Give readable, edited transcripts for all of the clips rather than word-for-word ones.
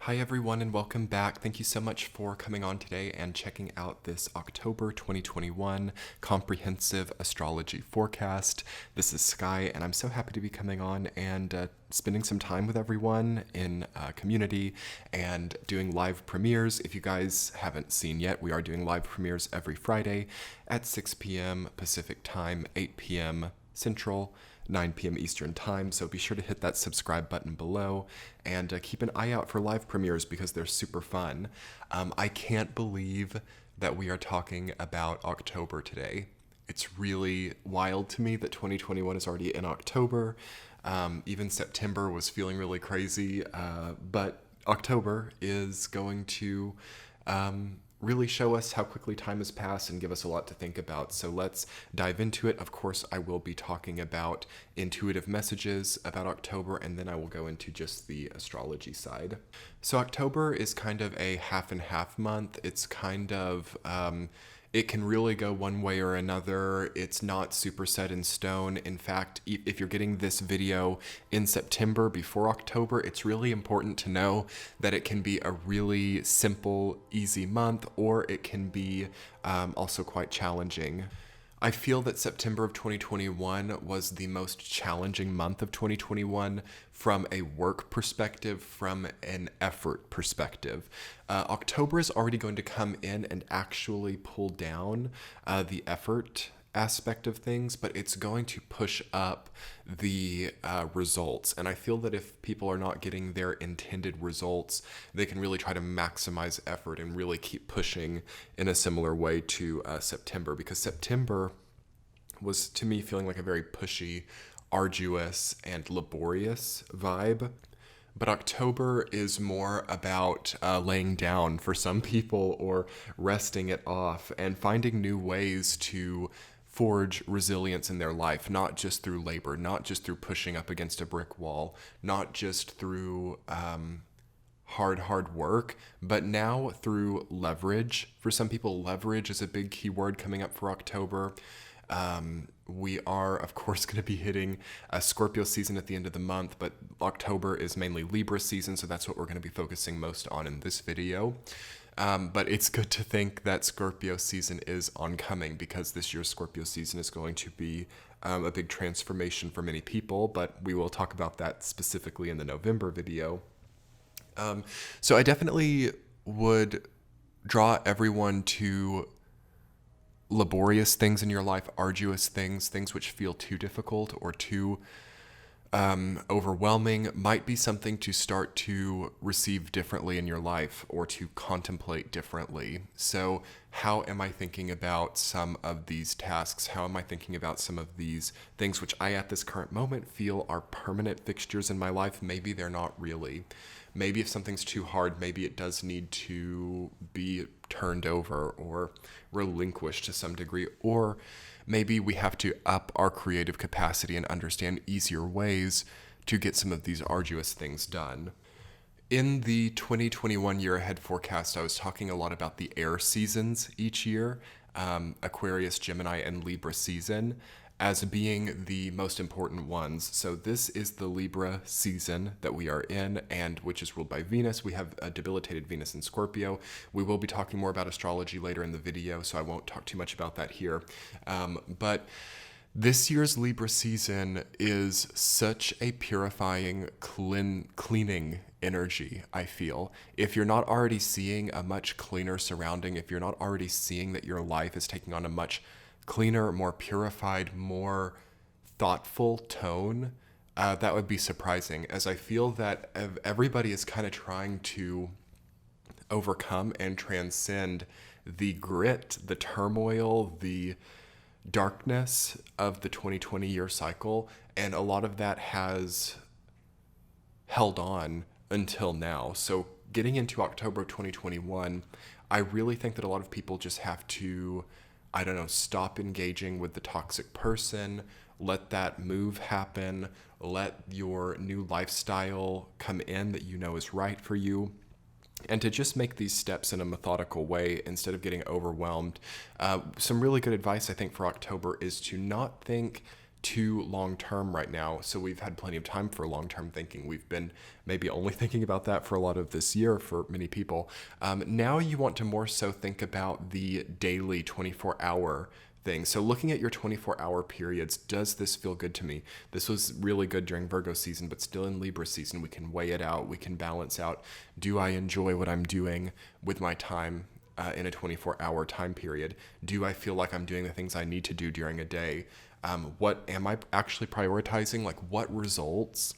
Hi everyone and welcome back. Thank you so much for coming on today and checking out this October 2021 comprehensive astrology forecast. This is Sky and I'm so happy to be coming on and spending some time with everyone in community and doing live premieres. If you guys haven't seen yet, we are doing live premieres every Friday at 6 p.m. Pacific time, 8 p.m. Central, 9 p.m. Eastern Time, so be sure to hit that subscribe button below and keep an eye out for live premieres because they're super fun. I can't believe that we are talking about October today. It's really wild to me that 2021 is already in October. Even September was feeling really crazy, but October is going to really show us how quickly time has passed and give us a lot to think about. So let's dive into it. Of course, I will be talking about intuitive messages about October, and then I will go into just the astrology side. So October is kind of a half and half month. It's kind of, it can really go one way or another. It's not super set in stone. In fact, if you're getting this video in September before October, it's really important to know that it can be a really simple, easy month, or it can be also quite challenging. I feel that September of 2021 was the most challenging month of 2021 from a work perspective, from an effort perspective. October is already going to come in and actually pull down the effort aspect of things, but it's going to push up the results. And I feel that if people are not getting their intended results, they can really try to maximize effort and really keep pushing in a similar way to September, because September was, to me, feeling like a very pushy, arduous, and laborious vibe. But October is more about laying down for some people or resting it off and finding new ways to forge resilience in their life, not just through labor, not just through pushing up against a brick wall, not just through hard work, but now through leverage. For some people, leverage is a big keyword coming up for October. We are, of course, going to be hitting a Scorpio season at the end of the month, but October is mainly Libra season, so that's what we're going to be focusing most on in this video. But it's good to think that Scorpio season is oncoming, because this year's Scorpio season is going to be a big transformation for many people, but we will talk about that specifically in the November video. So I definitely would draw everyone to laborious things in your life, arduous things, things which feel too difficult or too overwhelming, might be something to start to receive differently in your life or to contemplate differently. So how am I thinking about some of these tasks? How am I thinking about some of these things which I at this current moment feel are permanent fixtures in my life? Maybe they're not really. Maybe if something's too hard, maybe it does need to be turned over or relinquished to some degree, or maybe we have to up our creative capacity and understand easier ways to get some of these arduous things done. In the 2021 year ahead forecast, I was talking a lot about the air seasons each year, Aquarius, Gemini, and Libra season, as being the most important ones. So this is the Libra season that we are in, and which is ruled by Venus. We have a debilitated Venus in Scorpio. We will be talking more about astrology later in the video, so I won't talk too much about that here. But this year's Libra season is such a purifying, cleaning energy, I feel. If you're not already seeing a much cleaner surrounding, if you're not already seeing that your life is taking on a much cleaner, more purified, more thoughtful tone, that would be surprising, as I feel that everybody is kind of trying to overcome and transcend the grit, the turmoil, the darkness of the 2020 year cycle, and a lot of that has held on until now. So getting into October 2021, I really think that a lot of people just have to, I don't know, stop engaging with the toxic person, let that move happen, let your new lifestyle come in that you know is right for you, and to just make these steps in a methodical way instead of getting overwhelmed. Some really good advice, I think, for October is to not think too long term right now. So we've had plenty of time for long term thinking. We've been maybe only thinking about that for a lot of this year for many people. Now you want to more so think about the daily 24-hour thing. So looking at your 24-hour periods, does this feel good to me? This was really good during Virgo season, but still in Libra season, we can weigh it out. We can balance out. Do I enjoy what I'm doing with my time in a 24-hour time period? Do I feel like I'm doing the things I need to do during a day? What am I actually prioritizing? Like, what results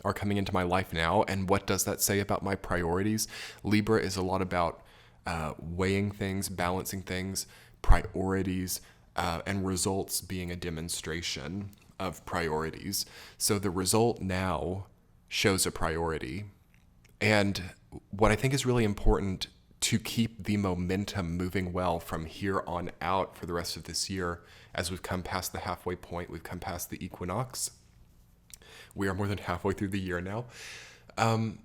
are coming into my life now? And what does that say about my priorities? Libra is a lot about weighing things, balancing things, priorities, and results being a demonstration of priorities. So the result now shows a priority. And what I think is really important to keep the momentum moving well from here on out for the rest of this year, as we've come past the halfway point, we've come past the equinox. We are more than halfway through the year now. I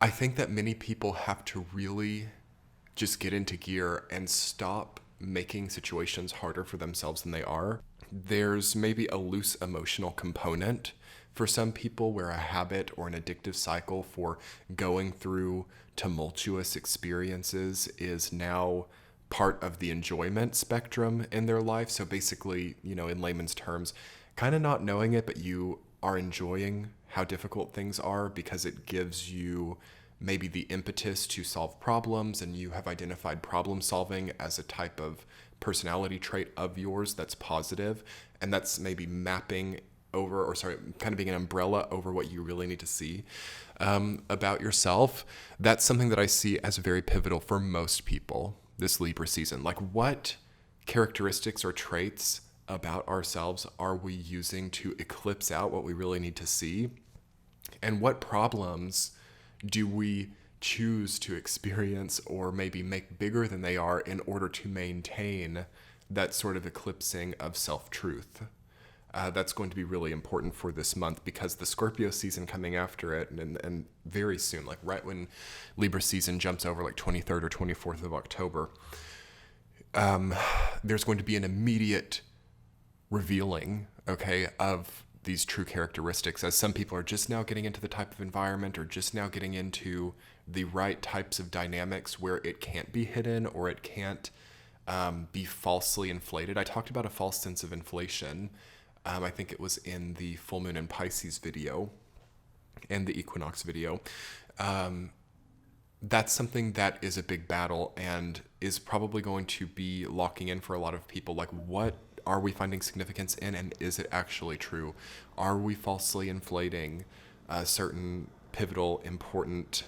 think that many people have to really just get into gear and stop making situations harder for themselves than they are. There's maybe a loose emotional component for some people where a habit or an addictive cycle for going through tumultuous experiences is now part of the enjoyment spectrum in their life. So basically, in layman's terms, kind of not knowing it, but you are enjoying how difficult things are because it gives you maybe the impetus to solve problems, and you have identified problem solving as a type of personality trait of yours that's positive, and that's maybe mapping over, kind of being an umbrella over what you really need to see about yourself. That's something that I see as very pivotal for most people this Libra season. Like, what characteristics or traits about ourselves are we using to eclipse out what we really need to see? And what problems do we choose to experience or maybe make bigger than they are in order to maintain that sort of eclipsing of self-truth? That's going to be really important for this month, because the Scorpio season coming after it, and very soon, like right when Libra season jumps over, like 23rd or 24th of October, there's going to be an immediate revealing, of these true characteristics, as some people are just now getting into the type of environment or just now getting into the right types of dynamics where it can't be hidden or it can't be falsely inflated. I talked about a false sense of inflation. I think it was in the full moon in Pisces video and the equinox video. That's something that is a big battle and is probably going to be locking in for a lot of people. Like, what are we finding significance in, and is it actually true? Are we falsely inflating certain pivotal, important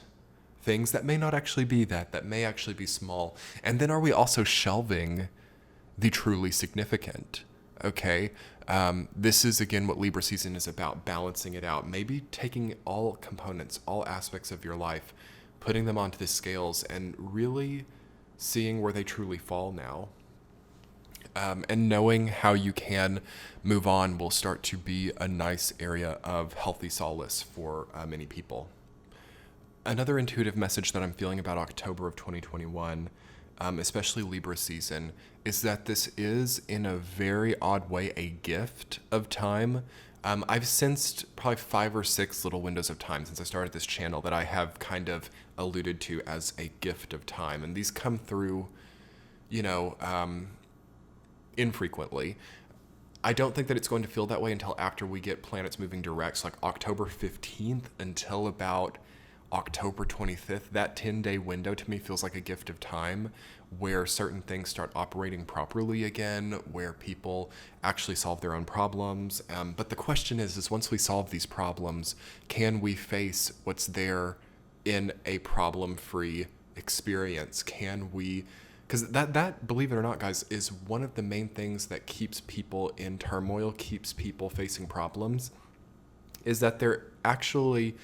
things that may not actually be that may actually be small? And then are we also shelving the truly significant? This is, again, what Libra season is about, balancing it out. Maybe taking all components, all aspects of your life, putting them onto the scales and really seeing where they truly fall now. And knowing how you can move on will start to be a nice area of healthy solace for many people. Another intuitive message that I'm feeling about October of 2021, especially Libra season, is that this is, in a very odd way, a gift of time. I've sensed probably 5 or 6 little windows of time since I started this channel that I have kind of alluded to as a gift of time. And these come through, infrequently. I don't think that it's going to feel that way until after we get planets moving direct. So like October 15th until about October 25th, that 10-day window to me feels like a gift of time where certain things start operating properly again, where people actually solve their own problems. But the question is once we solve these problems, can we face what's there in a problem-free experience? Can we... Because that, believe it or not, guys, is one of the main things that keeps people in turmoil, keeps people facing problems, is that they're actually,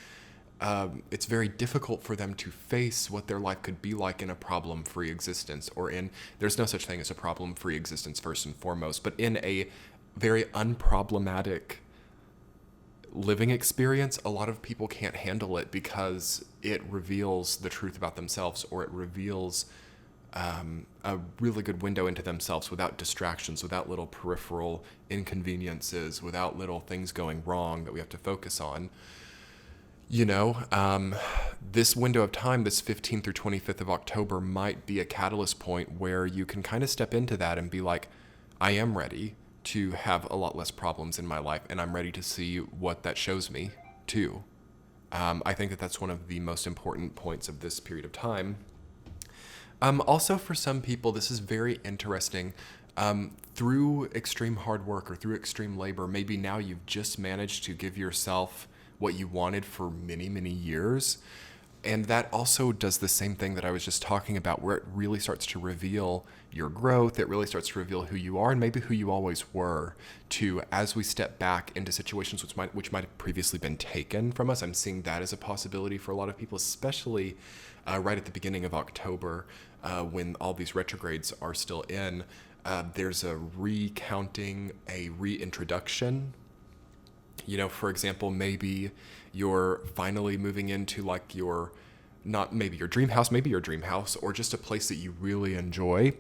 it's very difficult for them to face what their life could be like in a problem-free existence, or there's no such thing as a problem-free existence first and foremost, but in a very unproblematic living experience, a lot of people can't handle it because it reveals the truth about themselves, or it reveals a really good window into themselves without distractions, without little peripheral inconveniences, without little things going wrong that we have to focus on. This window of time, this 15th through 25th of October, might be a catalyst point where you can kind of step into that and be like, I am ready to have a lot less problems in my life, and I'm ready to see what that shows me too. I think that that's one of the most important points of this period of time. Also, for some people, this is very interesting. Through extreme hard work or through extreme labor, maybe now you've just managed to give yourself what you wanted for many, many years. And that also does the same thing that I was just talking about, where it really starts to reveal your growth. It really starts to reveal who you are and maybe who you always were, to as we step back into situations which might have previously been taken from us. I'm seeing that as a possibility for a lot of people, especially right at the beginning of October, when all these retrogrades are still in. There's a recounting, a reintroduction. For example, maybe you're finally moving into like not maybe your dream house, maybe your dream house, or just a place that you really enjoy.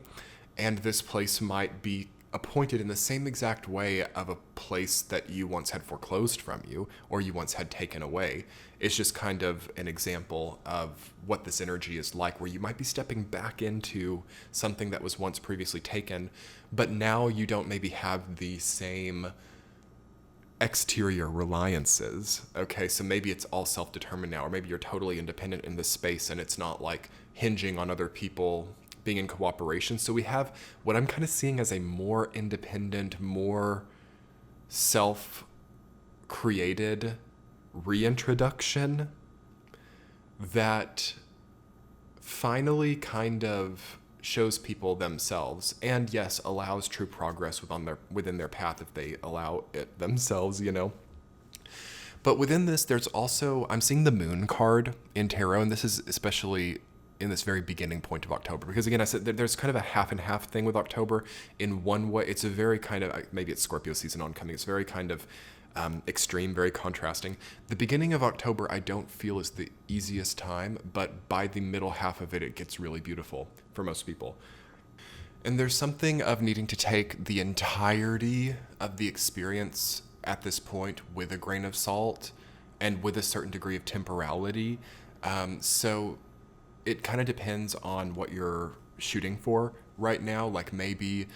And this place might be appointed in the same exact way of a place that you once had foreclosed from you or you once had taken away. It's just kind of an example of what this energy is like, where you might be stepping back into something that was once previously taken, but now you don't maybe have the same exterior reliances. Okay, so maybe it's all self-determined now, or maybe you're totally independent in this space and it's not like hinging on other people being in cooperation. So we have what I'm kind of seeing as a more independent, more self-created reintroduction that finally kind of shows people themselves, and yes, allows true progress within their path if they allow it themselves, But within this, there's also, I'm seeing the moon card in tarot, and this is especially in this very beginning point of October, because again, I said there's kind of a half and half thing with October. In one way, it's a very kind of, maybe it's Scorpio season oncoming, it's very kind of extreme, very contrasting. The beginning of October, I don't feel is the easiest time, but by the middle half of it, it gets really beautiful for most people. And there's something of needing to take the entirety of the experience at this point with a grain of salt and with a certain degree of temporality. So it kind of depends on what you're shooting for right now. Like maybe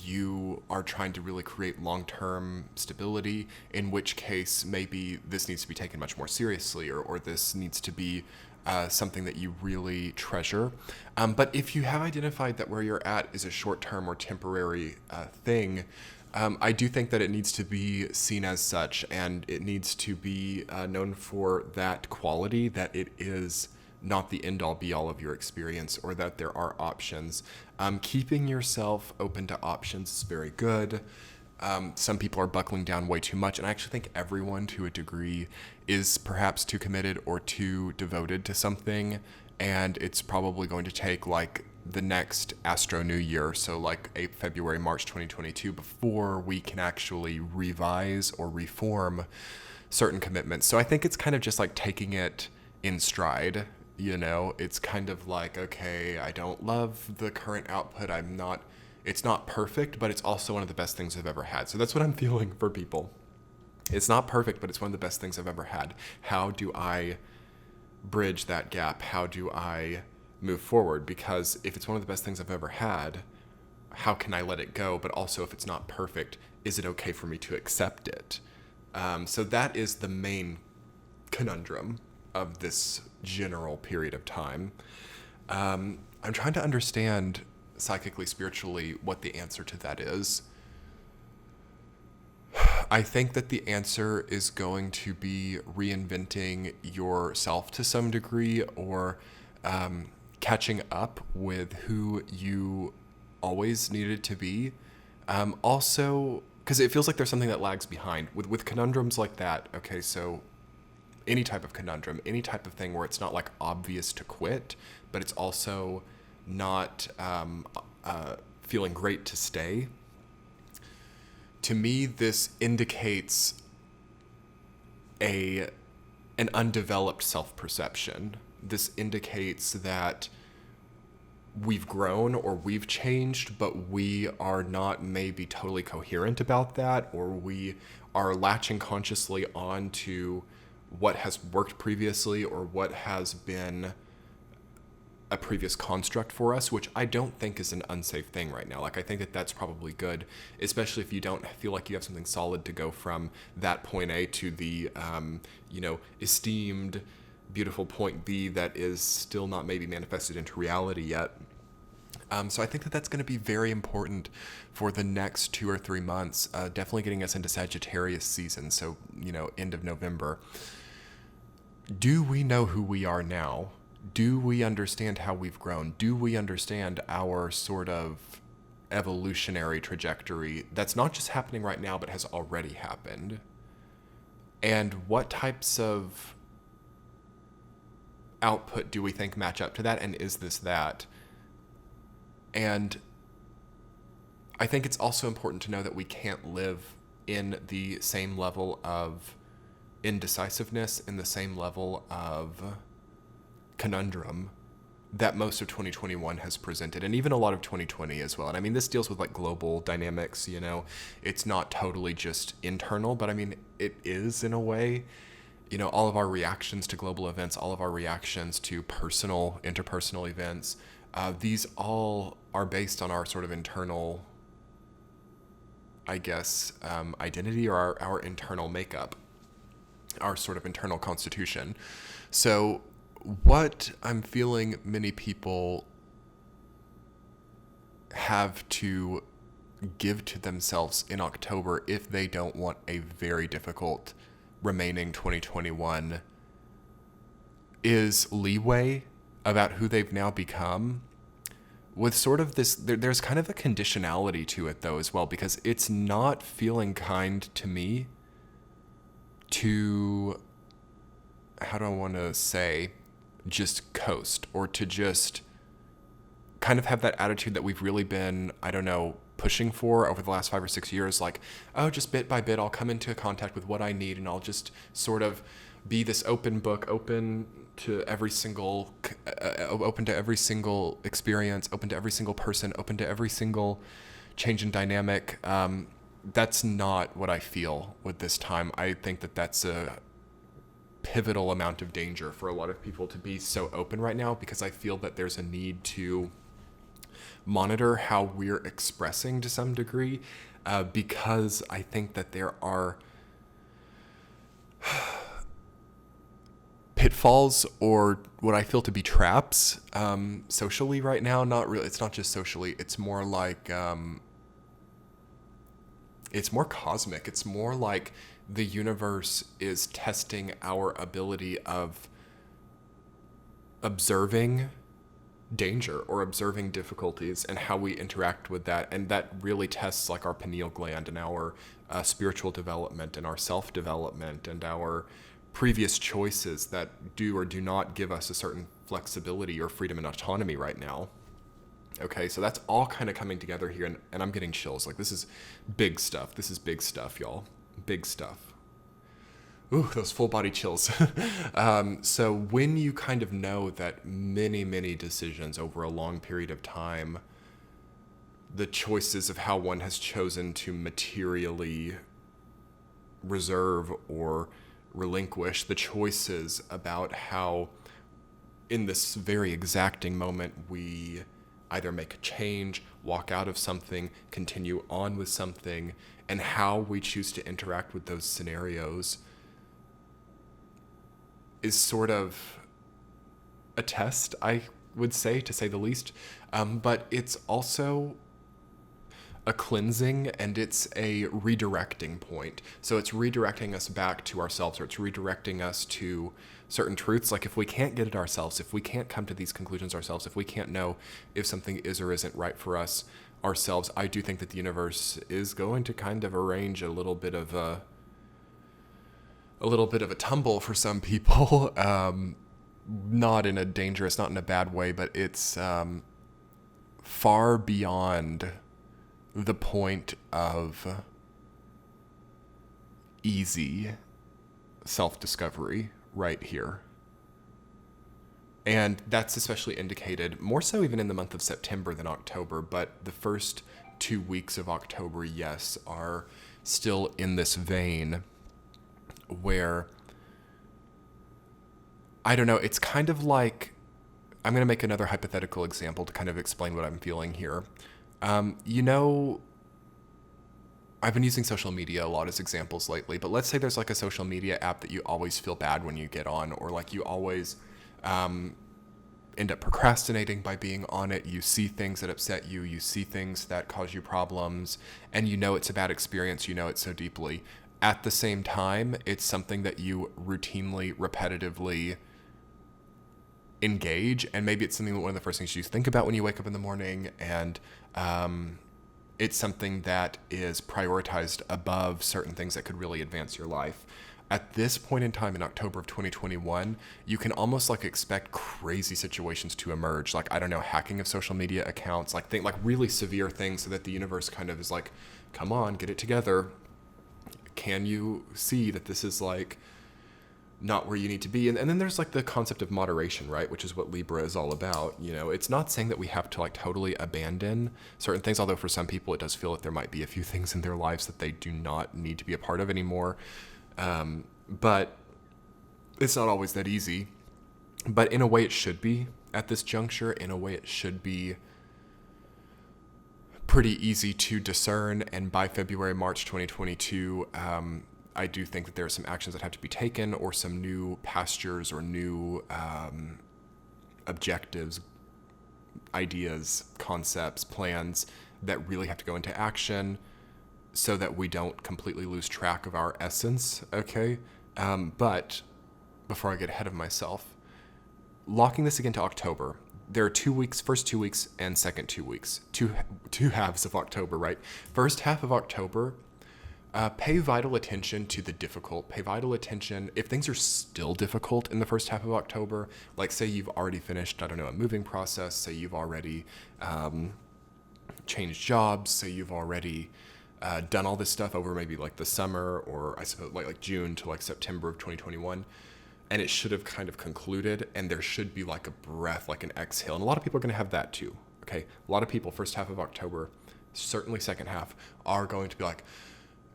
you are trying to really create long-term stability, in which case maybe this needs to be taken much more seriously, or this needs to be something that you really treasure. But if you have identified that where you're at is a short-term or temporary thing, I do think that it needs to be seen as such, and it needs to be known for that quality, that it is not the end-all be-all of your experience, or that there are options. Keeping yourself open to options is very good. Some people are buckling down way too much, and I actually think everyone to a degree is perhaps too committed or too devoted to something, and it's probably going to take like the next Astro New Year, so like February, March 2022, before we can actually revise or reform certain commitments. So I think it's kind of just like taking it in stride. It's kind of like, okay, I don't love the current output. It's not perfect, but it's also one of the best things I've ever had. So that's what I'm feeling for people. It's not perfect, but it's one of the best things I've ever had. How do I bridge that gap? How do I move forward? Because if it's one of the best things I've ever had, how can I let it go? But also, if it's not perfect, is it okay for me to accept it? So that is the main conundrum of this general period of time. I'm trying to understand psychically, spiritually, what the answer to that is. I think that the answer is going to be reinventing yourself to some degree, or catching up with who you always needed to be. Also, because it feels like there's something that lags behind with conundrums like that. Okay, so any type of conundrum, any type of thing where it's not like obvious to quit, but it's also not feeling great to stay. To me, this indicates an undeveloped self-perception. This indicates that we've grown or we've changed, but we are not maybe totally coherent about that, or we are latching consciously on to what has worked previously or what has been a previous construct for us, which I don't think is an unsafe thing right now. Like, I think that that's probably good, especially if you don't feel like you have something solid to go from that point A to the, esteemed, beautiful point B that is still not maybe manifested into reality yet. So I think that that's going to be very important for the next 2 or 3 months, definitely getting us into Sagittarius season. So, end of November. Do we know who we are now? Do we understand how we've grown? Do we understand our sort of evolutionary trajectory that's not just happening right now, but has already happened? And what types of output do we think match up to that? And is this that? And I think it's also important to know that we can't live in the same level of indecisiveness, in the same level of conundrum that most of 2021 has presented, and even a lot of 2020 as well. And I mean, this deals with like global dynamics, it's not totally just internal, but I mean, it is in a way. All of our reactions to global events, all of our reactions to interpersonal events, these all are based on our sort of internal, I guess, identity, or our internal makeup, our sort of internal constitution. So what I'm feeling many people have to give to themselves in October if they don't want a very difficult remaining 2021 is leeway about who they've now become, with sort of this, there's kind of a conditionality to it though as well, because it's not feeling kind to me to, how do I want to say, just coast, or to just kind of have that attitude that we've really been, I don't know, pushing for over the last 5 or 6 years. Like, oh, just bit by bit, I'll come into contact with what I need, and I'll just sort of be this open book, open to every single experience, open to every single person, open to every single change in dynamic. That's not what I feel with this time. I think that that's a pivotal amount of danger for a lot of people to be so open right now, because I feel that there's a need to monitor how we're expressing to some degree, because I think that there are pitfalls, or what I feel to be traps, socially right now. Not really. It's not just socially. It's more like, it's more cosmic. It's more like the universe is testing our ability of observing danger or observing difficulties and how we interact with that. And that really tests like our pineal gland and our spiritual development and our self-development and our previous choices that do or do not give us a certain flexibility or freedom and autonomy right now. Okay, so that's all kind of coming together here, and I'm getting chills. Like, this is big stuff. This is big stuff, y'all. Big stuff. Ooh, those full body chills. So when you kind of know that many, many decisions over a long period of time, the choices of how one has chosen to materially reserve or relinquish, the choices about how in this very exacting moment we either make a change, walk out of something, continue on with something, and how we choose to interact with those scenarios is sort of a test, I would say, to say the least. But it's also a cleansing, and it's a redirecting point. So it's redirecting us back to ourselves, or it's redirecting us to certain truths. Like, if we can't get it ourselves, if we can't come to these conclusions ourselves, if we can't know if something is or isn't right for us ourselves, I do think that the universe is going to kind of arrange a little bit of a tumble for some people. Not in a dangerous, not in a bad way, but it's far beyond the point of easy self-discovery right here. And that's especially indicated more so even in the month of September than October, but the first 2 weeks of October, yes, are still in this vein where, I don't know, it's kind of like, I'm going to make another hypothetical example to kind of explain what I'm feeling here. You know, I've been using social media a lot as examples lately, but let's say there's like a social media app that you always feel bad when you get on, or like you always end up procrastinating by being on it. You see things that upset you, you see things that cause you problems, and you know it's a bad experience, you know it so deeply. At the same time, it's something that you routinely, repetitively engage, and maybe it's something that one of the first things you think about when you wake up in the morning, and it's something that is prioritized above certain things that could really advance your life. At this point in time in October of 2021, you can almost like expect crazy situations to emerge. Like, I don't know, hacking of social media accounts, like really severe things, so that the universe kind of is like, come on, get it together. Can you see that this is like not where you need to be? And then there's like the concept of moderation, right? Which is what Libra is all about. You know, it's not saying that we have to like totally abandon certain things, although for some people it does feel like there might be a few things in their lives that they do not need to be a part of anymore. But it's not always that easy. But in a way it should be at this juncture. In a way it should be pretty easy to discern. And by February, March 2022, I do think that there are some actions that have to be taken, or some new pastures or new objectives, ideas, concepts, plans that really have to go into action, so that we don't completely lose track of our essence, okay? But before I get ahead of myself, locking this again to October, there are 2 weeks, first 2 weeks and second 2 weeks, two halves of October, right? First half of October, pay vital attention to the difficult. Pay vital attention if things are still difficult in the first half of October. Like, say you've already finished, I don't know, a moving process. Say you've already changed jobs. Say you've already done all this stuff over maybe like the summer, or I suppose like June to like September of 2021. And it should have kind of concluded, and there should be like a breath, like an exhale. And a lot of people are going to have that too, okay? A lot of people, first half of October, certainly second half, are going to be like,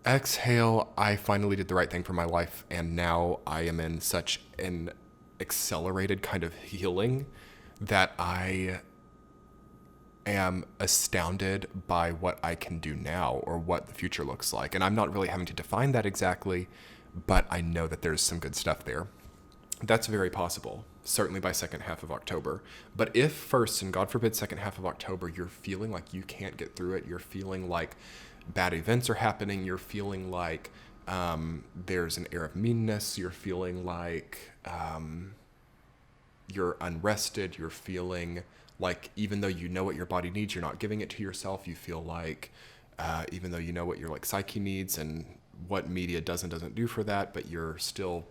exhale, I finally did the right thing for my life, and now I am in such an accelerated kind of healing that I am astounded by what I can do now, or what the future looks like. And I'm not really having to define that exactly, but I know that there's some good stuff there. That's very possible, certainly by second half of October. But if first, and God forbid, second half of October, you're feeling like you can't get through it, you're feeling like bad events are happening, you're feeling like there's an air of meanness, you're feeling like you're unrested, you're feeling like even though you know what your body needs, you're not giving it to yourself. You feel like even though you know what your like psyche needs and what media does and doesn't do for that, but you're still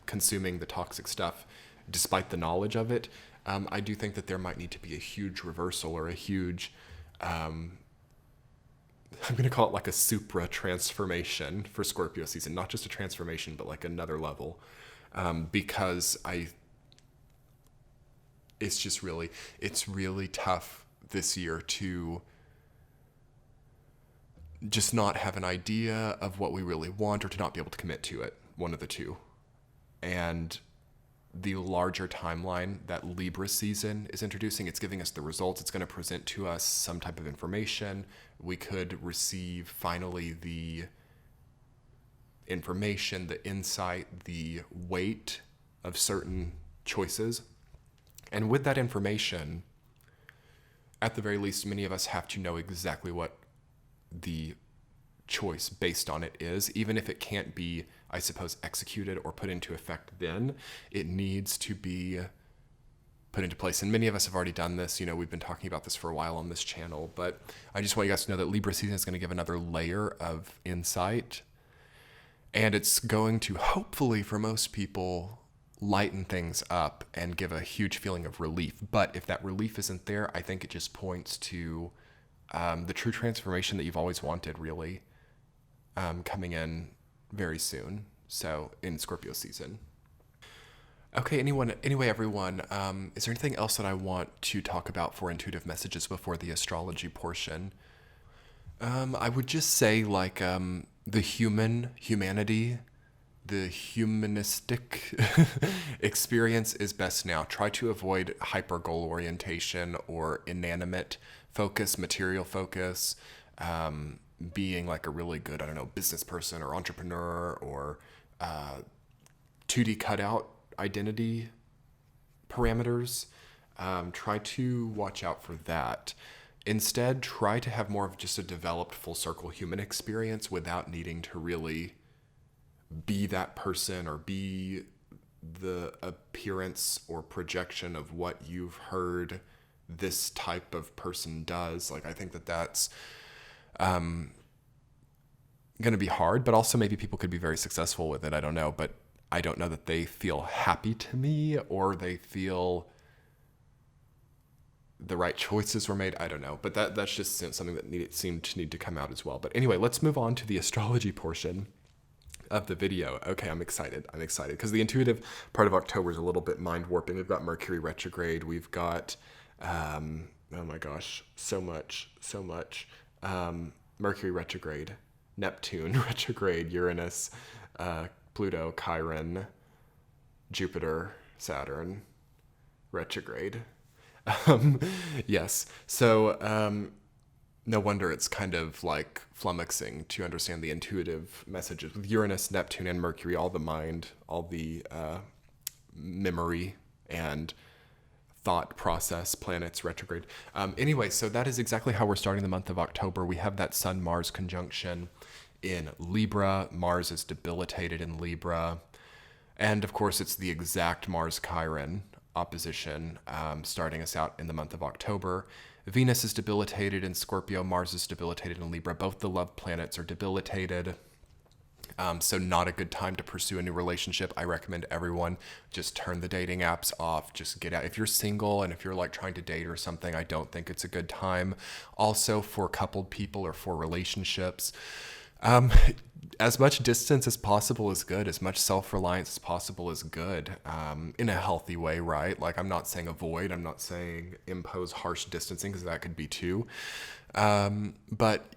consuming the toxic stuff despite the knowledge of it. I do think that there might need to be a huge reversal, or a huge I'm going to call it like a supra transformation for Scorpio season. Not just a transformation, but like another level. Because it's really tough this year to just not have an idea of what we really want, or to not be able to commit to it. One of the two. And the larger timeline that Libra season is introducing, it's giving us the results. It's going to present to us some type of information. We could receive finally the information, the insight, the weight of certain choices. And with that information, at the very least, many of us have to know exactly what the choice based on it is, even if it can't be, I suppose, executed or put into effect then. It needs to be put into place. And many of us have already done this. You know, we've been talking about this for a while on this channel, but I just want you guys to know that Libra season is going to give another layer of insight. And it's going to, hopefully for most people, lighten things up and give a huge feeling of relief. But if that relief isn't there, I think it just points to the true transformation that you've always wanted, really, coming in very soon. So in Scorpio season. Okay, anyway, everyone, is there anything else that I want to talk about for intuitive messages before the astrology portion? I would just say like the humanity, the humanistic experience is best now. Try to avoid hyper goal orientation or inanimate focus, material focus. Being like a really good, I don't know, business person or entrepreneur or 2D cutout identity parameters. Try to watch out for that. Instead, try to have more of just a developed full circle human experience without needing to really be that person or be the appearance or projection of what you've heard this type of person does. Like, I think that that's going to be hard, but also maybe people could be very successful with it. I don't know, but I don't know that they feel happy to me or they feel the right choices were made. I don't know, but that's just something that seemed to need to come out as well. But anyway, let's move on to the astrology portion of the video. Okay, I'm excited because the intuitive part of October is a little bit mind warping. We've got Mercury retrograde. We've got, oh my gosh, so much. Mercury retrograde, Neptune retrograde, Uranus, Pluto, Chiron, Jupiter, Saturn retrograde. Yes. So, no wonder it's kind of like flummoxing to understand the intuitive messages with Uranus, Neptune, and Mercury, all the mind, all the memory and thought process planets retrograde. Anyway, so that is exactly how we're starting the month of October. We have that Sun-Mars conjunction in Libra. Mars is debilitated in Libra. And of course, it's the exact Mars-Chiron opposition starting us out in the month of October. Venus is debilitated in Scorpio. Mars is debilitated in Libra. Both the love planets are debilitated. So not a good time to pursue a new relationship. I recommend everyone just turn the dating apps off. Just get out. If you're single and if you're like trying to date or something, I don't think it's a good time. Also for coupled people or for relationships, as much distance as possible is good. As much self-reliance as possible is good, in a healthy way, right? Like, I'm not saying avoid, I'm not saying impose harsh distancing, because that could be too. But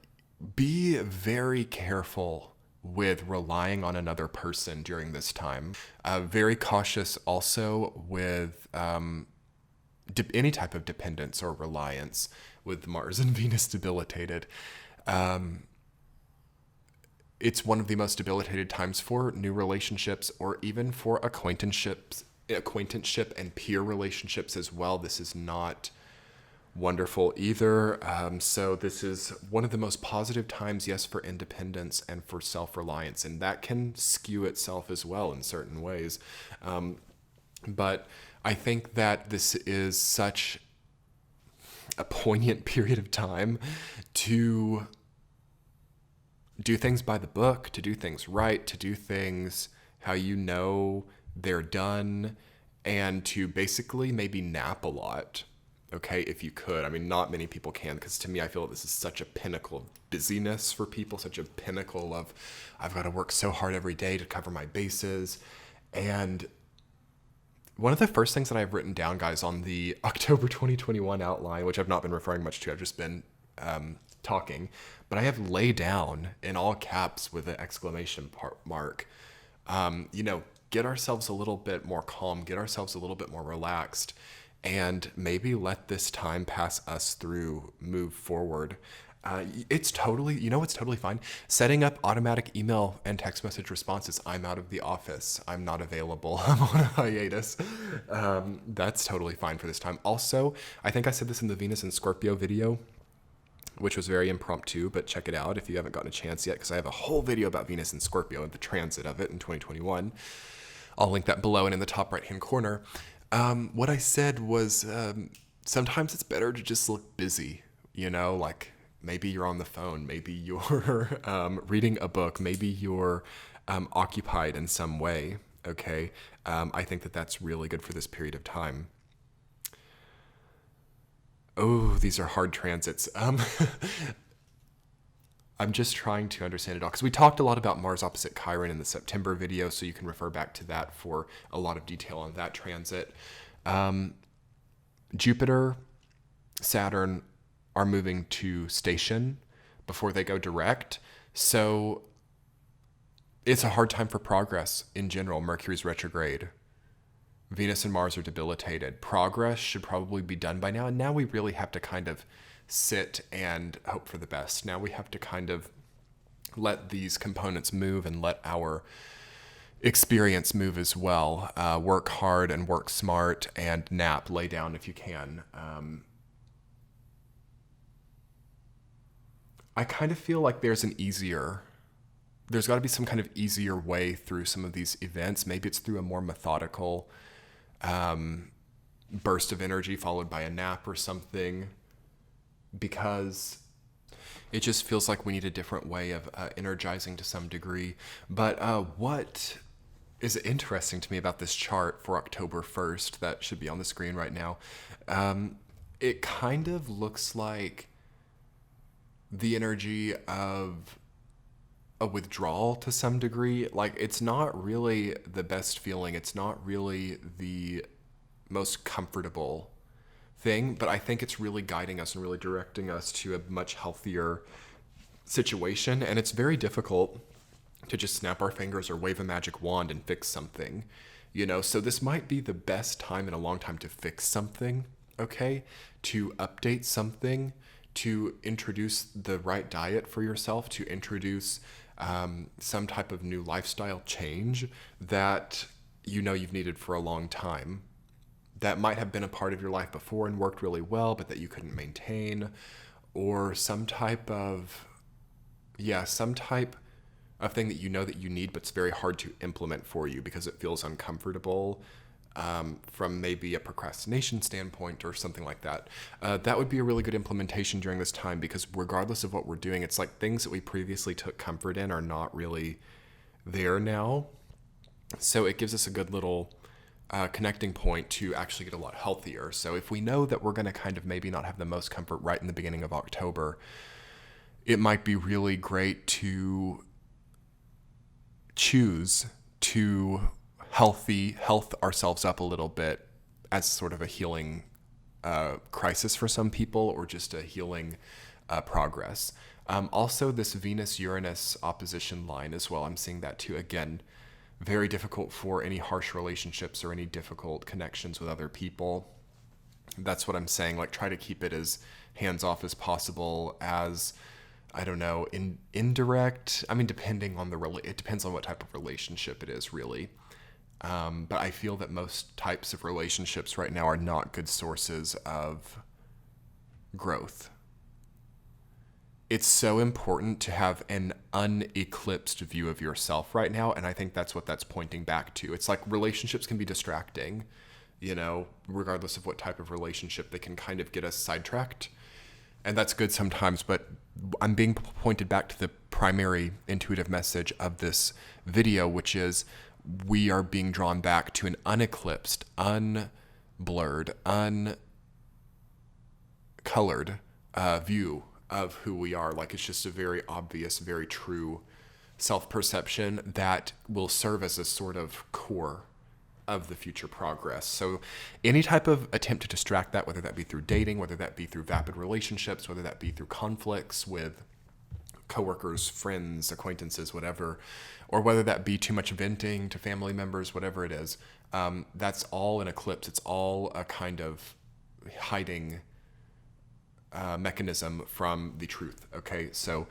be very careful with relying on another person during this time. Very cautious also with any type of dependence or reliance with Mars and Venus debilitated. It's one of the most debilitated times for new relationships or even for acquaintanceship and peer relationships as well. This is not wonderful either. So this is one of the most positive times, yes, for independence and for self-reliance, and that can skew itself as well in certain ways. But I think that this is such a poignant period of time to do things by the book, to do things right, to do things how you know they're done, and to basically maybe nap a lot, okay, if you could. I mean, not many people can, because to me, I feel like this is such a pinnacle of busyness for people, such a pinnacle of, I've got to work so hard every day to cover my bases. And one of the first things that I've written down, guys, on the October 2021 outline, which I've not been referring much to, I've just been talking, but I have lay down in all caps with an exclamation mark. Get ourselves a little bit more calm, get ourselves a little bit more relaxed, and maybe let this time pass us through, move forward. It's totally fine. Setting up automatic email and text message responses. I'm out of the office. I'm not available. I'm on a hiatus. That's totally fine for this time. Also, I think I said this in the Venus and Scorpio video, which was very impromptu, but check it out if you haven't gotten a chance yet, because I have a whole video about Venus and Scorpio and the transit of it in 2021. I'll link that below and in the top right-hand corner. What I said was sometimes it's better to just look busy, like maybe you're on the phone, maybe you're reading a book, maybe you're occupied in some way, okay? I think that that's really good for this period of time. Oh, these are hard transits. I'm just trying to understand it all because we talked a lot about Mars opposite Chiron in the September video, so you can refer back to that for a lot of detail on that transit. Jupiter, Saturn are moving to station before they go direct, so it's a hard time for progress in general. Mercury's retrograde. Venus and Mars are debilitated. Progress should probably be done by now, and now we really have to kind of sit and hope for the best. Now we have to kind of let these components move and let our experience move as well. Work hard and work smart and nap, lay down if you can. I kind of feel like there's got to be some kind of easier way through some of these events. Maybe it's through a more methodical burst of energy followed by a nap or something, because it just feels like we need a different way of energizing to some degree. But what is interesting to me about this chart for October 1st that should be on the screen right now, it kind of looks like the energy of a withdrawal to some degree. Like, it's not really the best feeling. It's not really the most comfortable thing, but I think it's really guiding us and really directing us to a much healthier situation. And it's very difficult to just snap our fingers or wave a magic wand and fix something, so this might be the best time in a long time to fix something, okay? To update something, to introduce the right diet for yourself, to introduce some type of new lifestyle change that you've needed for a long time, that might have been a part of your life before and worked really well, but that you couldn't maintain, or some type of thing that that you need, but it's very hard to implement for you because it feels uncomfortable from maybe a procrastination standpoint or something like that. That would be a really good implementation during this time, because regardless of what we're doing, it's like things that we previously took comfort in are not really there now. So it gives us a good little connecting point to actually get a lot healthier. So if we know that we're going to kind of maybe not have the most comfort right in the beginning of October, it might be really great to choose to health ourselves up a little bit as sort of a healing crisis for some people, or just a healing progress. Also, this Venus-Uranus opposition line as well, I'm seeing that too. Again, very difficult for any harsh relationships or any difficult connections with other people. That's what I'm saying. Like, try to keep it as hands-off as possible, as, I don't know, indirect. I mean, depending on it depends on what type of relationship it is, really. But I feel that most types of relationships right now are not good sources of growth. It's so important to have an uneclipsed view of yourself right now, and I think that's what that's pointing back to. It's like relationships can be distracting, regardless of what type of relationship. They can kind of get us sidetracked, and that's good sometimes, but I'm being pointed back to the primary intuitive message of this video, which is we are being drawn back to an uneclipsed, unblurred, uncolored view of who we are. Like, it's just a very obvious, very true self-perception that will serve as a sort of core of the future progress. So any type of attempt to distract that, whether that be through dating, whether that be through vapid relationships, whether that be through conflicts with coworkers, friends, acquaintances, whatever, or whether that be too much venting to family members, whatever it is, that's all an eclipse. It's all a kind of hiding mechanism from the truth. Okay, so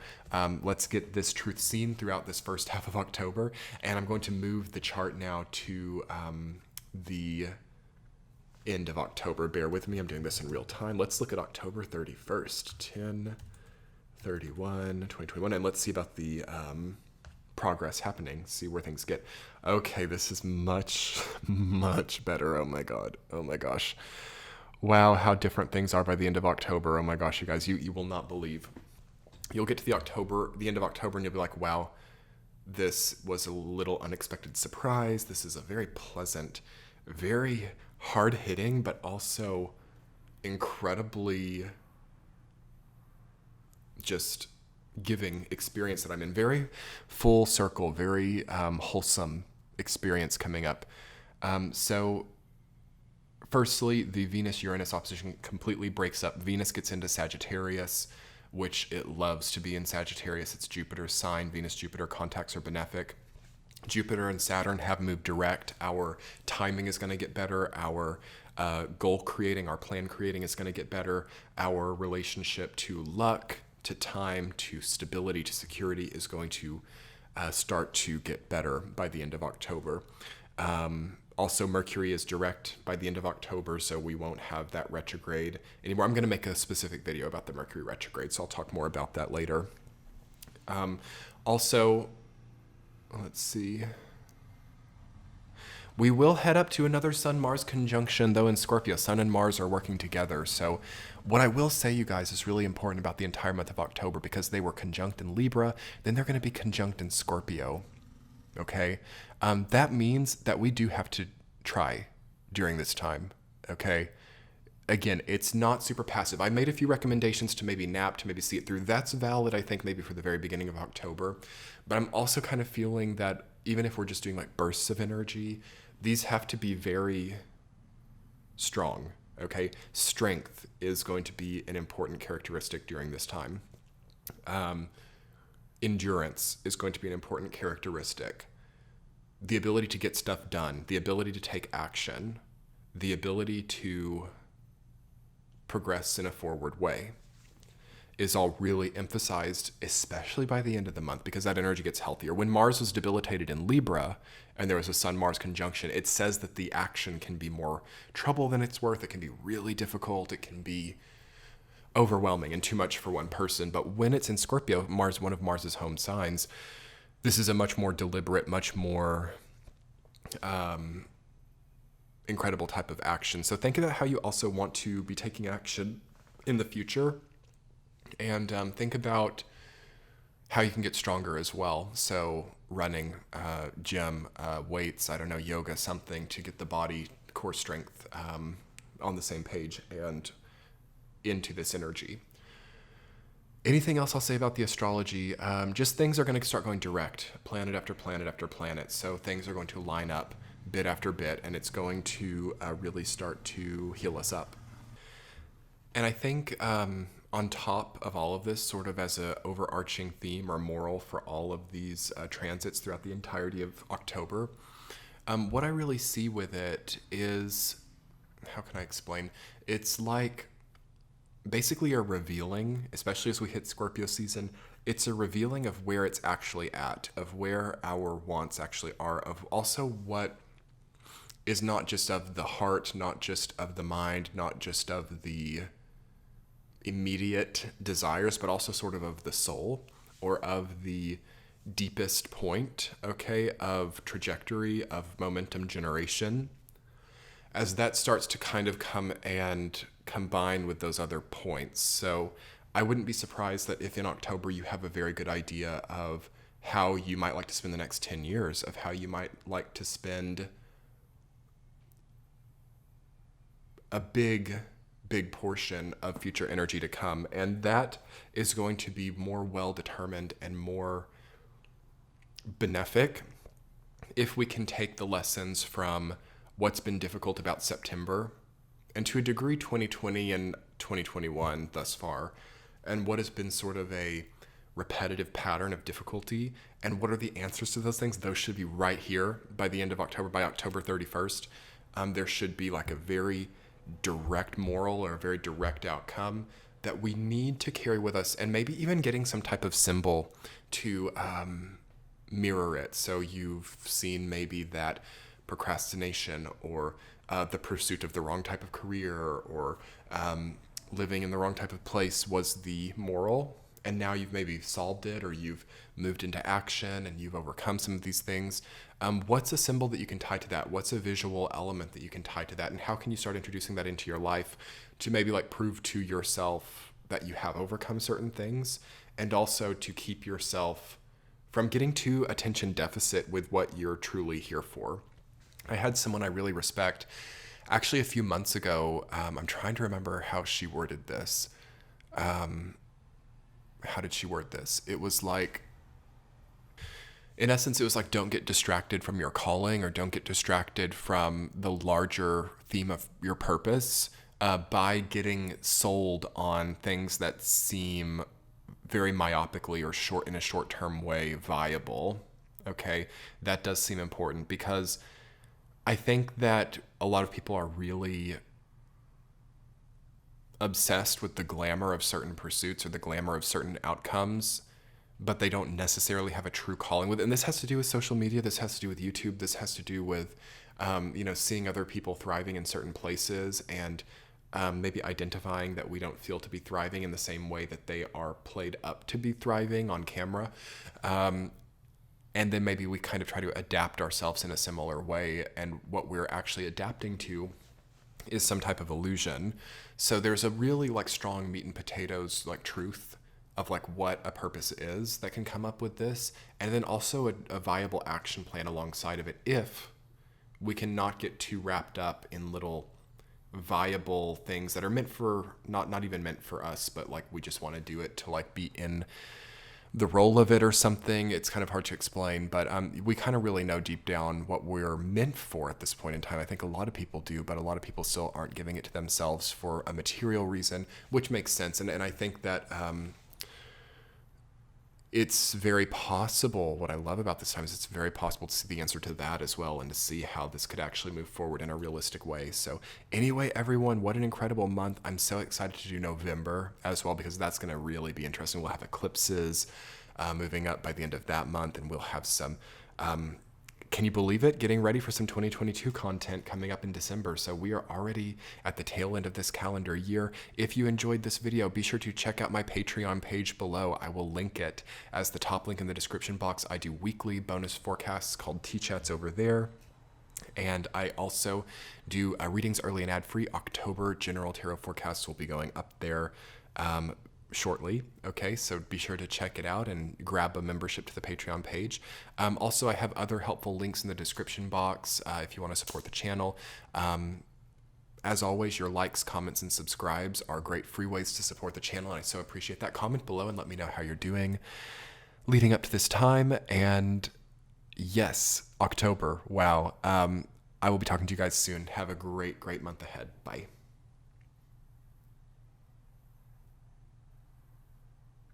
let's get this truth seen throughout this first half of October, and I'm going to move the chart now to the end of October. Bear with me, I'm doing this in real time. Let's look at October 31st, 10/31/2021, and let's see about the progress happening, see where things get. Okay, this is much, much better. Oh my God. Oh my gosh. Wow, how different things are by the end of October. Oh my gosh, you guys, you will not believe. You'll get to the end of October, and you'll be like, wow, this was a little unexpected surprise. This is a very pleasant, very hard-hitting, but also incredibly just giving experience that I'm in. Very full circle, very wholesome experience coming up. So firstly, the Venus-Uranus opposition completely breaks up. Venus gets into Sagittarius, which it loves to be in Sagittarius. It's Jupiter's sign. Venus-Jupiter contacts are benefic. Jupiter and Saturn have moved direct. Our timing is going to get better. Our goal creating, our plan creating is going to get better. Our relationship to luck, to time, to stability, to security is going to start to get better by the end of October. Also, Mercury is direct by the end of October, so we won't have that retrograde anymore. I'm going to make a specific video about the Mercury retrograde, so I'll talk more about that later. Also, let's see. We will head up to another Sun-Mars conjunction, though in Scorpio. Sun and Mars are working together. So what I will say, you guys, is really important about the entire month of October, because they were conjunct in Libra, then they're going to be conjunct in Scorpio. Okay? That means that we do have to try during this time. Okay? Again, it's not super passive. I made a few recommendations to maybe nap, to maybe see it through. That's valid, I think, maybe for the very beginning of October. But I'm also kind of feeling that even if we're just doing like bursts of energy, these have to be very strong, okay? Strength is going to be an important characteristic during this time. Endurance is going to be an important characteristic. The ability to get stuff done, the ability to take action, the ability to progress in a forward way is all really emphasized, especially by the end of the month, because that energy gets healthier. When Mars was debilitated in Libra and there was a Sun-Mars conjunction, it says that the action can be more trouble than it's worth. It can be really difficult. It can be overwhelming and too much for one person. But when it's in Scorpio, Mars, one of Mars's home signs, this is a much more deliberate, much more incredible type of action. So think about how you also want to be taking action in the future. And think about how you can get stronger as well. So running, gym, weights, I don't know, yoga, something to get the body core strength on the same page and into this energy. Anything else I'll say about the astrology? Just things are going to start going direct, planet after planet after planet. So things are going to line up bit after bit, and it's going to really start to heal us up. And I think on top of all of this, sort of as a overarching theme or moral for all of these transits throughout the entirety of October, what I really see with it is, how can I explain? It's like basically a revealing, especially as we hit Scorpio season, it's a revealing of where it's actually at, of where our wants actually are, of also what is not just of the heart, not just of the mind, not just of the immediate desires, but also sort of the soul, or of the deepest point, okay, of trajectory, of momentum generation. As that starts to kind of come and combine with those other points. So I wouldn't be surprised that if in October you have a very good idea of how you might like to spend the next 10 years, of how you might like to spend a big portion of future energy to come. And that is going to be more well-determined and more benefic if we can take the lessons from what's been difficult about September, and to a degree 2020 and 2021 thus far, and what has been sort of a repetitive pattern of difficulty, and what are the answers to those things. Those should be right here by the end of October, by October 31st. There should be like a very direct moral or a very direct outcome that we need to carry with us, and maybe even getting some type of symbol to mirror it. So you've seen maybe that procrastination or the pursuit of the wrong type of career or living in the wrong type of place was the moral, and now you've maybe solved it, or you've moved into action and you've overcome some of these things. What's a symbol that you can tie to that? What's a visual element that you can tie to that? And how can you start introducing that into your life to maybe like prove to yourself that you have overcome certain things, and also to keep yourself from getting too attention deficit with what you're truly here for? I had someone I really respect actually a few months ago. I'm trying to remember how she worded this. how did she word this? It was like, in essence, it was like, don't get distracted from your calling, or don't get distracted from the larger theme of your purpose by getting sold on things that seem very myopically or in a short-term way viable. Okay, that does seem important, because I think that a lot of people are really obsessed with the glamour of certain pursuits or the glamour of certain outcomes, but they don't necessarily have a true calling with it. And this has to do with social media. This has to do with YouTube. This has to do with, seeing other people thriving in certain places, and maybe identifying that we don't feel to be thriving in the same way that they are played up to be thriving on camera. And then maybe we kind of try to adapt ourselves in a similar way. And what we're actually adapting to is some type of illusion. So there's a really like strong meat and potatoes like truth of like what a purpose is that can come up with this, and then also a viable action plan alongside of it, if we can not get too wrapped up in little viable things that are meant for not even meant for us, but like we just want to do it to like be in the role of it or something. It's kind of hard to explain, but we kind of really know deep down what we're meant for at this point in time. I think a lot of people do, but a lot of people still aren't giving it to themselves for a material reason, which makes sense. And I think that it's very possible. What I love about this time is it's very possible to see the answer to that as well, and to see how this could actually move forward in a realistic way. So anyway, everyone, what an incredible month. I'm so excited to do November as well, because that's going to really be interesting. We'll have eclipses moving up by the end of that month, and we'll have some can you believe it? Getting ready for some 2022 content coming up in December. So we are already at the tail end of this calendar year. If you enjoyed this video, be sure to check out my Patreon page below. I will link it as the top link in the description box. I do weekly bonus forecasts called T-Chats over there. And I also do readings early and ad-free. October general tarot forecasts will be going up there shortly. Okay, so be sure to check it out and grab a membership to the Patreon page. Also, I have other helpful links in the description box if you want to support the channel. As always, your likes, comments, and subscribes are great free ways to support the channel, and I so appreciate that. Comment below and let me know how you're doing leading up to this time. And yes, October. Wow. I will be talking to you guys soon. Have a great month ahead. Bye.